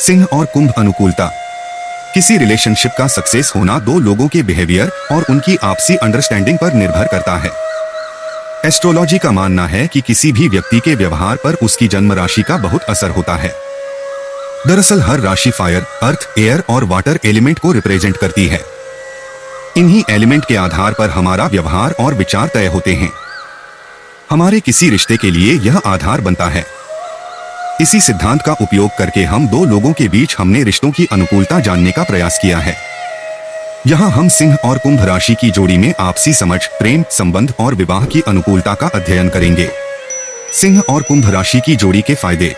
सिंह और कुंभ अनुकूलता। किसी रिलेशनशिप का सक्सेस होना दो लोगों के बिहेवियर और उनकी आपसी अंडरस्टैंडिंग पर निर्भर करता है। एस्ट्रोलॉजी का मानना है कि किसी भी व्यक्ति के व्यवहार पर उसकी जन्म राशि का बहुत असर होता है। दरअसल हर राशि फायर, अर्थ, एयर और वाटर एलिमेंट को रिप्रेजेंट करती है। इन्हीं एलिमेंट के आधार पर हमारा व्यवहार और विचार तय होते हैं। हमारे किसी रिश्ते के लिए यह आधार बनता है। इसी सिद्धांत का उपयोग करके हम दो लोगों के बीच हमने रिश्तों की अनुकूलता जानने का प्रयास किया है। यहाँ हम सिंह और कुंभ राशि की जोड़ी में आपसी समझ, प्रेम, संबंध और विवाह की अनुकूलता का अध्ययन करेंगे। सिंह और कुंभ राशि की जोड़ी के फायदे।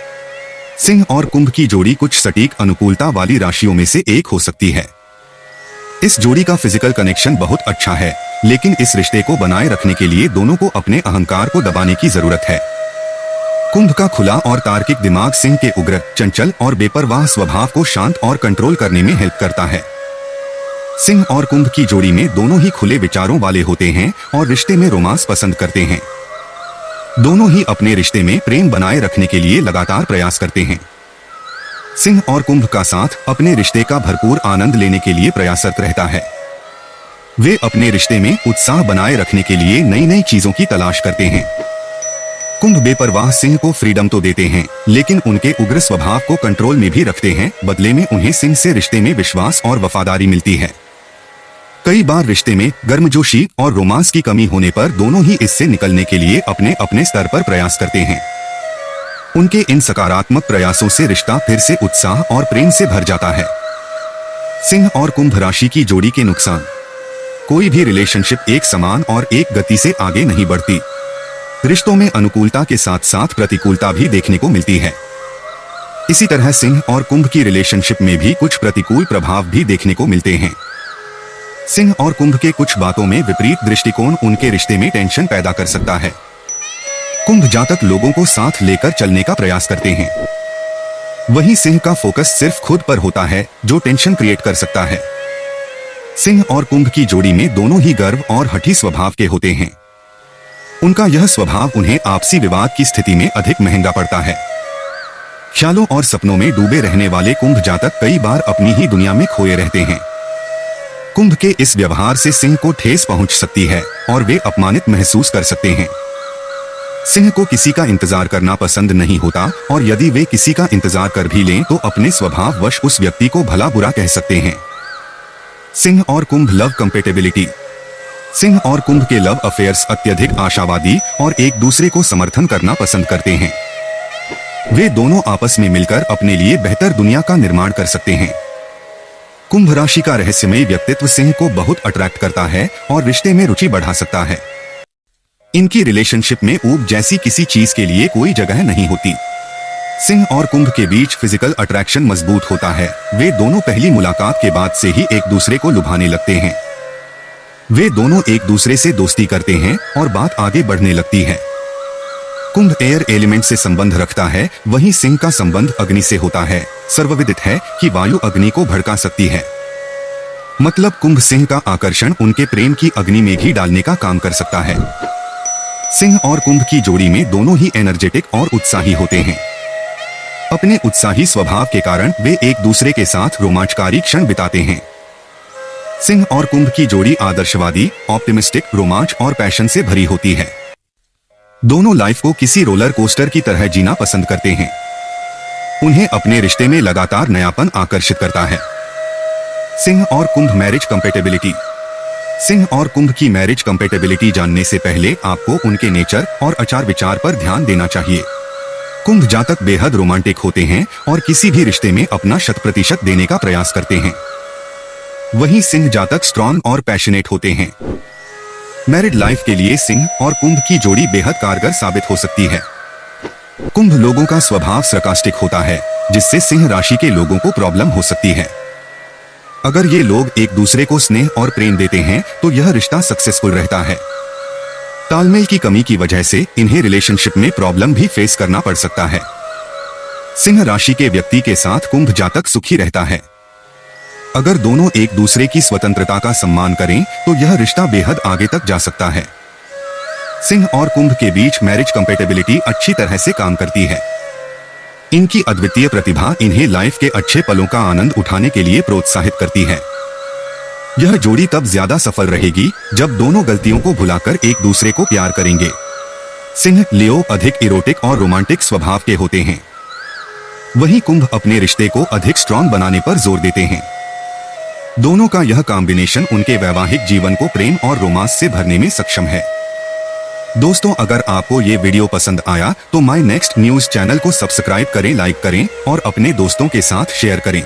सिंह और कुंभ की जोड़ी कुछ सटीक अनुकूलता वाली राशियों में से एक हो सकती है। इस जोड़ी का फिजिकल कनेक्शन बहुत अच्छा है, लेकिन इस रिश्ते को बनाए रखने के लिए दोनों को अपने अहंकार को दबाने की जरूरत है। कुंभ का खुला और तार्किक दिमाग सिंह के उग्र, चंचल और बेपरवाह स्वभाव को शांत और कंट्रोल करने में हेल्प करता है। सिंह और कुंभ की जोड़ी में दोनों ही खुले विचारों वाले होते हैं और रिश्ते में रोमांस पसंद करते हैं। दोनों ही अपने रिश्ते में प्रेम बनाए रखने के लिए लगातार प्रयास करते हैं। सिंह और कुंभ का साथ अपने रिश्ते का भरपूर आनंद लेने के लिए प्रयासरत रहता है। वे अपने रिश्ते में उत्साह बनाए रखने के लिए नई नई चीजों की तलाश करते हैं। कुंभ बेपरवाह सिंह को फ्रीडम तो देते हैं, लेकिन उनके उग्र स्वभाव को कंट्रोल में भी रखते हैं। बदले में उन्हें सिंह से रिश्ते में विश्वास और वफादारी मिलती है। कई बार रिश्ते में गर्मजोशी और रोमांस की कमी होने पर दोनों ही इससे निकलने के लिए अपने अपने स्तर पर प्रयास करते हैं। उनके इन सकारात्मक प्रयासों से रिश्ता फिर से उत्साह और प्रेम से भर जाता है। सिंह और कुंभ राशि की जोड़ी के नुकसान। कोई भी रिलेशनशिप एक समान और एक गति से आगे नहीं बढ़ती। रिश्तों में अनुकूलता के साथ साथ प्रतिकूलता भी देखने को मिलती है। इसी तरह सिंह और कुंभ की रिलेशनशिप में भी कुछ प्रतिकूल प्रभाव भी देखने को मिलते हैं। सिंह और कुंभ के कुछ बातों में विपरीत दृष्टिकोण उनके रिश्ते में टेंशन पैदा कर सकता है। कुंभ जातक लोगों को साथ लेकर चलने का प्रयास करते हैं, वहीं सिंह का फोकस सिर्फ खुद पर होता है, जो टेंशन क्रिएट कर सकता है। सिंह और कुंभ की जोड़ी में दोनों ही गर्व और हठी स्वभाव के होते हैं। उनका यह स्वभाव उन्हें आपसी विवाद की स्थिति में अधिक महंगा पड़ता है। ख्यालों और सपनों में डूबे रहने वाले कुंभ जातक कई बार अपनी ही दुनिया में खोए रहते हैं। कुंभ के इस व्यवहार से सिंह को ठेस पहुंच सकती है और वे अपमानित महसूस कर सकते हैं। सिंह को किसी का इंतजार करना पसंद नहीं होता और यदि वे किसी का इंतजार कर भी लें तो अपने स्वभाववश उस व्यक्ति को भला बुरा कह सकते हैं। सिंह और कुंभ लव कंपेटेबिलिटी। सिंह और कुंभ के लव अफेयर्स अत्यधिक आशावादी और एक दूसरे को समर्थन करना पसंद करते हैं। वे दोनों आपस में मिलकर अपने लिए बेहतर दुनिया का निर्माण कर सकते हैं। कुंभ राशि का रहस्यमयी व्यक्तित्व सिंह को बहुत अट्रैक्ट करता है और रिश्ते में रुचि बढ़ा सकता है। इनकी रिलेशनशिप में ऊब जैसी किसी चीज के लिए कोई जगह नहीं होती। सिंह और कुंभ के बीच फिजिकल अट्रैक्शन मजबूत होता है। वे दोनों पहली मुलाकात के बाद से ही एक दूसरे को लुभाने लगते हैं। वे दोनों एक दूसरे से दोस्ती करते हैं और बात आगे बढ़ने लगती है। कुंभ एयर एलिमेंट से संबंध रखता है, वहीं सिंह का संबंध अग्नि से होता है। सर्वविदित है कि वायु अग्नि को भड़का सकती है। मतलब कुंभ सिंह का आकर्षण उनके प्रेम की अग्नि में घी डालने का काम कर सकता है। सिंह और कुंभ की जोड़ी में दोनों ही एनर्जेटिक और उत्साही होते हैं। अपने उत्साही स्वभाव के कारण वे एक दूसरे के साथ रोमांचकारी क्षण बिताते हैं। सिंह और कुंभ की जोड़ी आदर्शवादी, ऑप्टिमिस्टिक, रोमांच और पैशन से भरी होती है। दोनों लाइफ को किसी रोलर कोस्टर की तरह जीना पसंद करते हैं। उन्हें अपने रिश्ते में लगातार नयापन आकर्षित करता है। सिंह और कुंभ मैरिज कंपेटेबिलिटी। सिंह और कुंभ की मैरिज कंपेटेबिलिटी जानने से पहले आपको उनके नेचर और आचार विचार पर ध्यान देना चाहिए। कुंभ जातक बेहद रोमांटिक होते हैं और किसी भी रिश्ते में अपना 100% देने का प्रयास करते हैं। वहीं सिंह जातक स्ट्रॉन्ग और पैशनेट होते हैं। मैरिड लाइफ के लिए सिंह और कुंभ की जोड़ी बेहद कारगर साबित हो सकती है। कुंभ लोगों का स्वभाव सरकास्टिक होता है, जिससे सिंह राशि के लोगों को प्रॉब्लम हो सकती है। अगर ये लोग एक दूसरे को स्नेह और प्रेम देते हैं तो यह रिश्ता सक्सेसफुल रहता है। तालमेल की कमी की वजह से इन्हें रिलेशनशिप में प्रॉब्लम भी फेस करना पड़ सकता है। सिंह राशि के व्यक्ति के साथ कुंभ जातक सुखी रहता है। अगर दोनों एक दूसरे की स्वतंत्रता का सम्मान करें तो यह रिश्ता बेहद आगे तक जा सकता है। सिंह और कुंभ के बीच मैरिज कंपेटेबिलिटी अच्छी तरह से काम करती है। इनकी अद्वितीय प्रतिभा इन्हें लाइफ के अच्छे पलों का आनंद उठाने के लिए प्रोत्साहित करती है। यह जोड़ी तब ज्यादा सफल रहेगी जब दोनों गलतियों को भुलाकर एक दूसरे को प्यार करेंगे। सिंह लियो अधिक इरोटिक और रोमांटिक स्वभाव के होते हैं, वहीं कुंभ अपने रिश्ते को अधिक स्ट्रॉन्ग बनाने पर जोर देते हैं। दोनों का यह कॉम्बिनेशन उनके वैवाहिक जीवन को प्रेम और रोमांस से भरने में सक्षम है। दोस्तों, अगर आपको ये वीडियो पसंद आया तो माय नेक्स्ट न्यूज चैनल को सब्सक्राइब करें, लाइक करें और अपने दोस्तों के साथ शेयर करें।